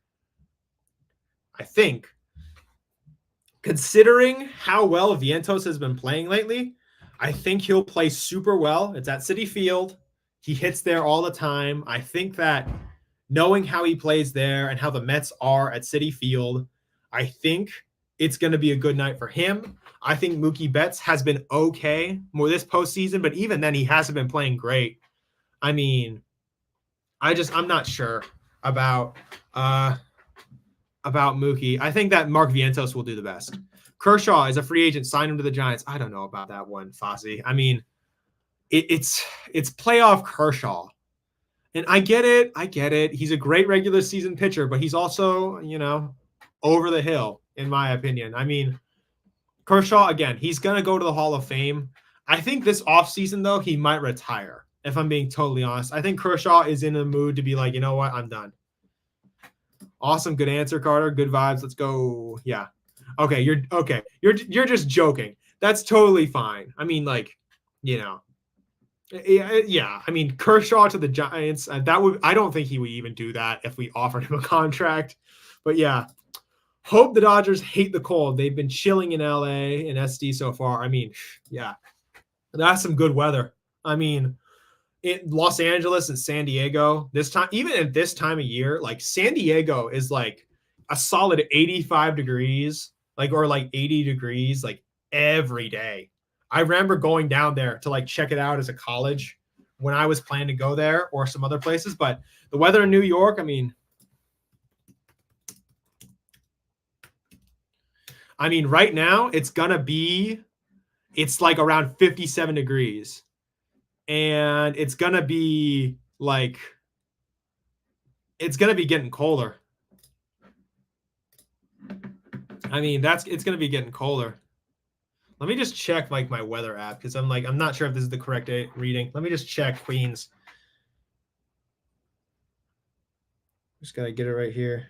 considering how well Vientos has been playing lately, I think he'll play super well. It's at Citi Field. He hits there all the time. I think that knowing how he plays there and how the Mets are at Citi Field, I think it's going to be a good night for him. I think Mookie Betts has been okay more this postseason, but even then he hasn't been playing great. I mean, I'm not sure about Mookie. I think that Mark Vientos will do the best. Kershaw is a free agent, signed him to the Giants. I don't know about that one, Fossey. I mean, it's playoff Kershaw. And I get it. He's a great regular season pitcher, but he's also, over the hill, in my opinion. I mean, Kershaw, again, he's going to go to the Hall of Fame. I think this offseason, though, he might retire, if I'm being totally honest. I think Kershaw is in the mood to be like, you know what, I'm done. Awesome. Good answer, Carter. Good vibes. Let's go. Yeah. Okay. You're just joking. That's totally fine. I mean, yeah. I mean, Kershaw to the Giants, I don't think he would even do that if we offered him a contract, but yeah. Hope the Dodgers hate the cold. They've been chilling in LA and SD so far. I mean, yeah, that's some good weather. I mean, in Los Angeles and San Diego this time, even at this time of year, like San Diego is like a solid 85 degrees, or 80 degrees, like every day. I remember going down there to like check it out as a college when I was planning to go there or some other places. But the weather in New York, I mean, right now it's like around 57 degrees. And it's going to be getting colder. I mean, it's going to be getting colder. Let me just check like my weather app because I'm not sure if this is the correct reading. Let me just check Queens. Just got to get it right here.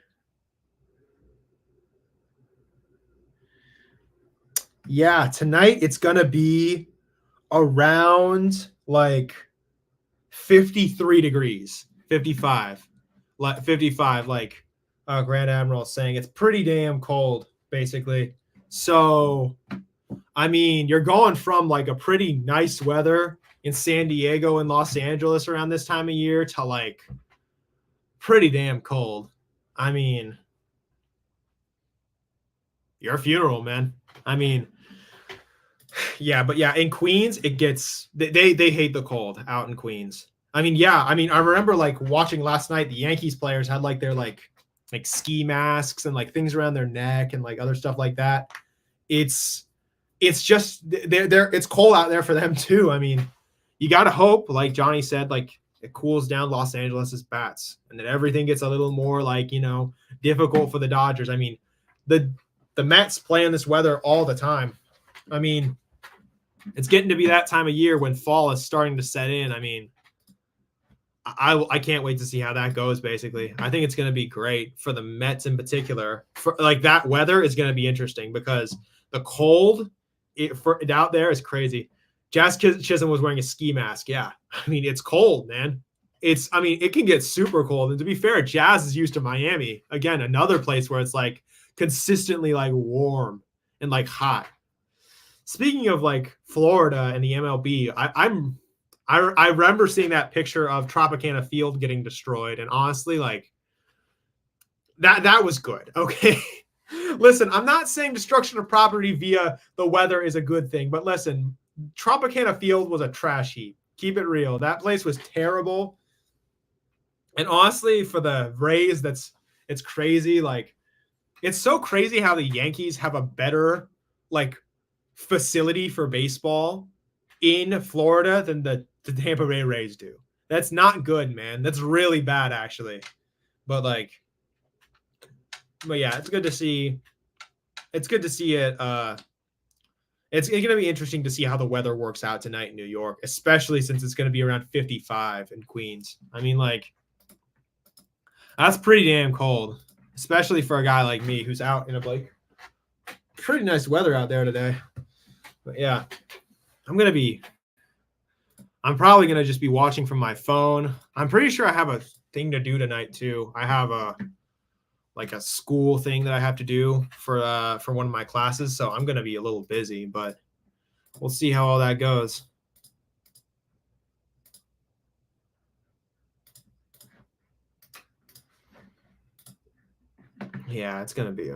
Yeah, tonight it's going to be around like 53 degrees, 55, like Grand Admiral is saying. It's pretty damn cold, basically. So, I mean, you're going from like a pretty nice weather in San Diego and Los Angeles around this time of year to like pretty damn cold. I mean, your funeral, man. I mean, yeah, but yeah, in Queens, it gets they hate the cold out in Queens. I mean, yeah, I remember like watching last night, the Yankees players had like their like ski masks and like things around their neck and like other stuff like that. It's just it's cold out there for them too. I mean, you got to hope, like Johnny said, like it cools down Los Angeles' bats and then everything gets a little more like, difficult for the Dodgers. I mean, the Mets play in this weather all the time. I mean, it's getting to be that time of year when fall is starting to set in. I mean, I can't wait to see how that goes, basically. I think it's going to be great for the Mets in particular. For like that weather is going to be interesting because the cold out there is crazy. Jazz Chisholm was wearing a ski mask. Yeah. I mean, it's cold, man. It can get super cold. And to be fair, Jazz is used to Miami. Again, another place where it's like consistently like warm and like hot. Speaking of like Florida and the MLB, I remember seeing that picture of Tropicana Field getting destroyed, and honestly, like that was good. Okay, listen, I'm not saying destruction of property via the weather is a good thing, but listen, Tropicana Field was a trash heap. Keep it real. That place was terrible, and honestly, for the Rays, it's crazy. Like, it's so crazy how the Yankees have a better like facility for baseball in Florida than the Tampa Bay Rays do. That's not good, man. That's really bad, actually. But yeah, it's good to see. It's good to see it. It's going to be interesting to see how the weather works out tonight in New York, especially since it's going to be around 55 in Queens. I mean, like, that's pretty damn cold, especially for a guy like me who's out in a pretty nice weather out there today. But yeah, I'm probably going to just be watching from my phone. I'm pretty sure I have a thing to do tonight too. I have a school thing that I have to do for one of my classes. So I'm going to be a little busy, but we'll see how all that goes. Yeah, it's going to be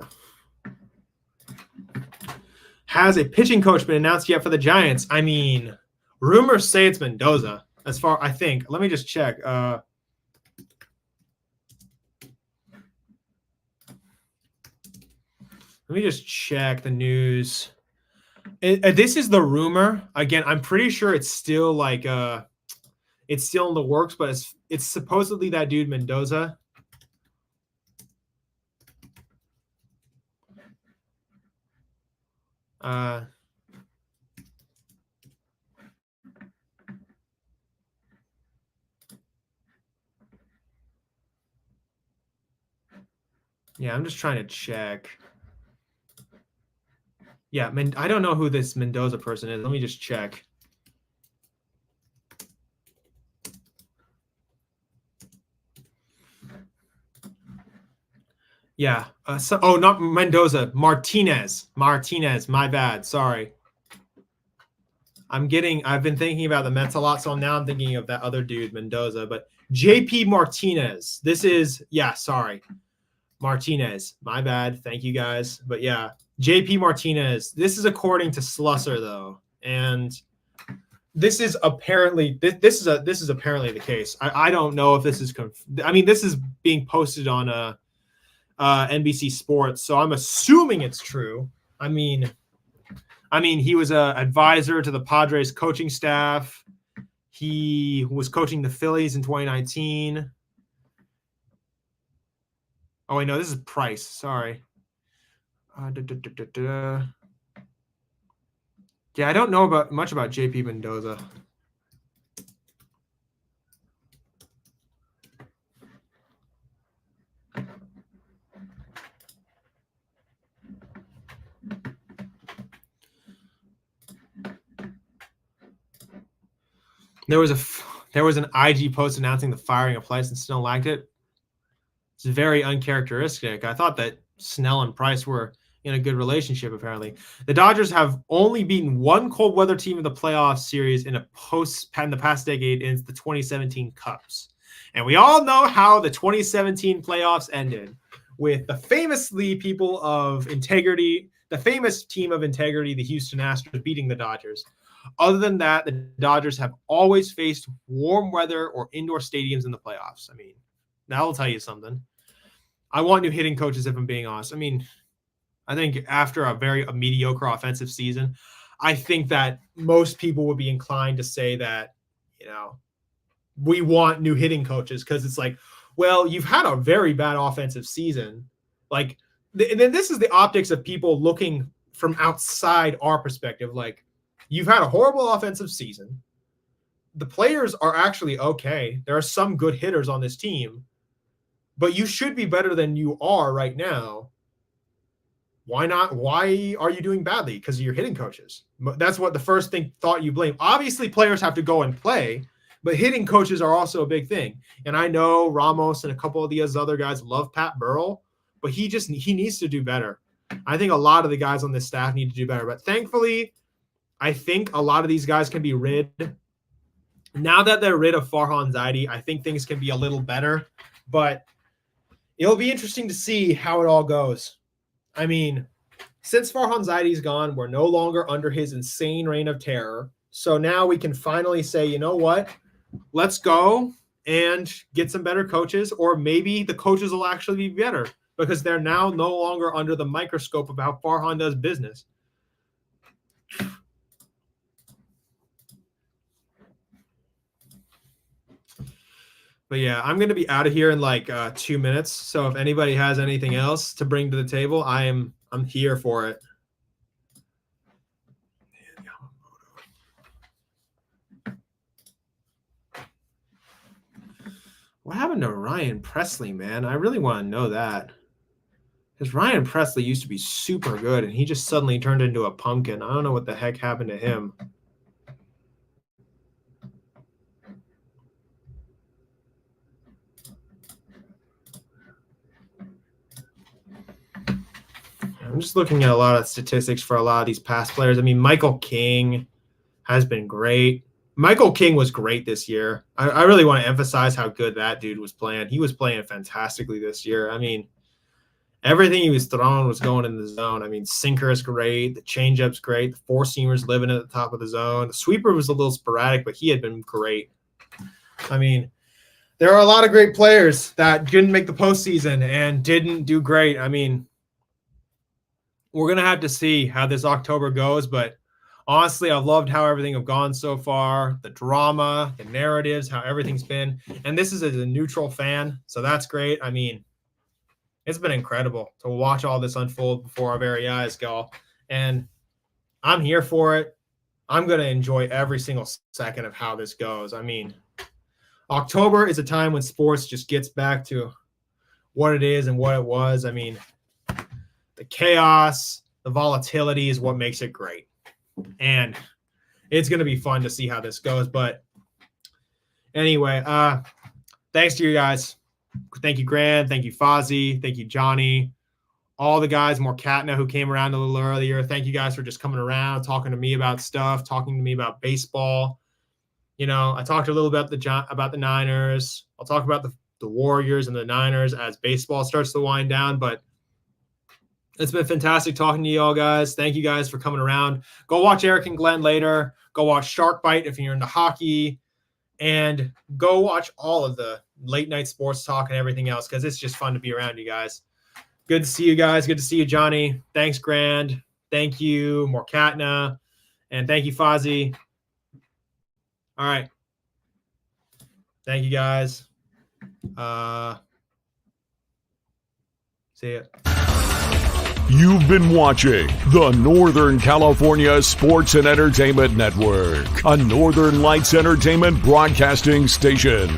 Has a pitching coach been announced yet for the Giants? I mean, rumors say it's Mendoza. I think. Let me just check. Let me just check the news. This is the rumor. Again, I'm pretty sure it's still it's still in the works, but it's supposedly that dude Mendoza. Yeah, I'm just trying to check. Yeah, I don't know who this Mendoza person is. Let me just check. Yeah. Not Mendoza. Martinez. My bad. Sorry. I've been thinking about the Mets a lot, so now I'm thinking of that other dude, Mendoza. But JP Martinez. Sorry. Martinez. My bad. Thank you, guys. But yeah, JP Martinez. This is according to Slusser, though. And this is apparently this is apparently the case. I don't know if this is this is being posted on NBC Sports, so I'm assuming it's true. I mean, he was an advisor to the Padres coaching staff. He was coaching the Phillies in 2019. Oh, wait, no, this is Price. Sorry. Yeah, I don't know much about JP Mendoza. There was an IG post announcing the firing of Price, and Snell liked it. It's very uncharacteristic. I thought that Snell and Price were in a good relationship, apparently. The Dodgers have only beaten one cold weather team in the playoff series in the past decade, in the 2017 Cubs. And we all know how the 2017 playoffs ended, with the famous team of integrity, the Houston Astros, beating the Dodgers. Other than that, the Dodgers have always faced warm weather or indoor stadiums in the playoffs. I mean, that'll tell you something. I want new hitting coaches, if I'm being honest. I mean, I think after a mediocre offensive season, I think that most people would be inclined to say that, we want new hitting coaches, because it's like, well, you've had a very bad offensive season. Like, and then this is the optics of people looking from outside our perspective. Like, you've had a horrible offensive season. The players are actually okay. There are some good hitters on this team, but you should be better than you are right now. Why not? Why are you doing badly? Because of your hitting coaches. That's what the first thought you blame. Obviously, players have to go and play, but hitting coaches are also a big thing. And I know Ramos and a couple of these other guys love Pat Burrell, but he needs to do better. I think a lot of the guys on this staff need to do better. But thankfully, I think a lot of these guys can be rid. Now that they're rid of Farhan Zaidi, I think things can be a little better. But it'll be interesting to see how it all goes. I mean, since Farhan Zaidi's gone, we're no longer under his insane reign of terror. So now we can finally say, you know what? Let's go and get some better coaches, or maybe the coaches will actually be better because they're now no longer under the microscope of how Farhan does business. But yeah, I'm going to be out of here in like 2 minutes. So if anybody has anything else to bring to the table, I'm here for it. What happened to Ryan Presley, man? I really want to know that. Because Ryan Presley used to be super good, and he just suddenly turned into a pumpkin. I don't know what the heck happened to him. I'm just looking at a lot of statistics for a lot of these past players. I mean, Michael King has been great. Michael King was great this year. I really want to emphasize how good that dude was playing. He was playing fantastically this year. I mean, everything he was throwing was going in the zone. I mean, sinker is great. The changeup's great. The four-seamer's living at the top of the zone. The sweeper was a little sporadic, but he had been great. I mean, there are a lot of great players that didn't make the postseason and didn't do great. I mean, we're going to have to see how this October goes, but honestly, I've loved how everything have gone so far, the drama, the narratives, how everything's been. And this is as a neutral fan, so that's great. I mean, it's been incredible to watch all this unfold before our very eyes, y'all. And I'm here for it. I'm going to enjoy every single second of how this goes. I mean, October is a time when sports just gets back to what it is and what it was. I mean, the chaos, the volatility is what makes it great. And it's going to be fun to see how this goes. But anyway, thanks to you guys. Thank you, Grant. Thank you, Fozzie. Thank you, Johnny. All the guys, Morkatna, who came around a little earlier. Thank you guys for just coming around, talking to me about stuff, talking to me about baseball. You know, I talked a little bit about the Niners. I'll talk about the Warriors and the Niners as baseball starts to wind down. But It's been fantastic talking to you all, guys. Thank you guys for coming around. Go watch Eric and Glenn later. Go watch Shark Bite if you're into hockey. And go watch all of the late night sports talk and everything else because it's just fun to be around you guys. Good to see you guys. Good to see you, Johnny. Thanks, Grand. Thank you, Morkatna. And thank you, Fozzie. All right. Thank you, guys. See ya. You've been watching the Northern California Sports and Entertainment Network, a Northern Lights Entertainment broadcasting station.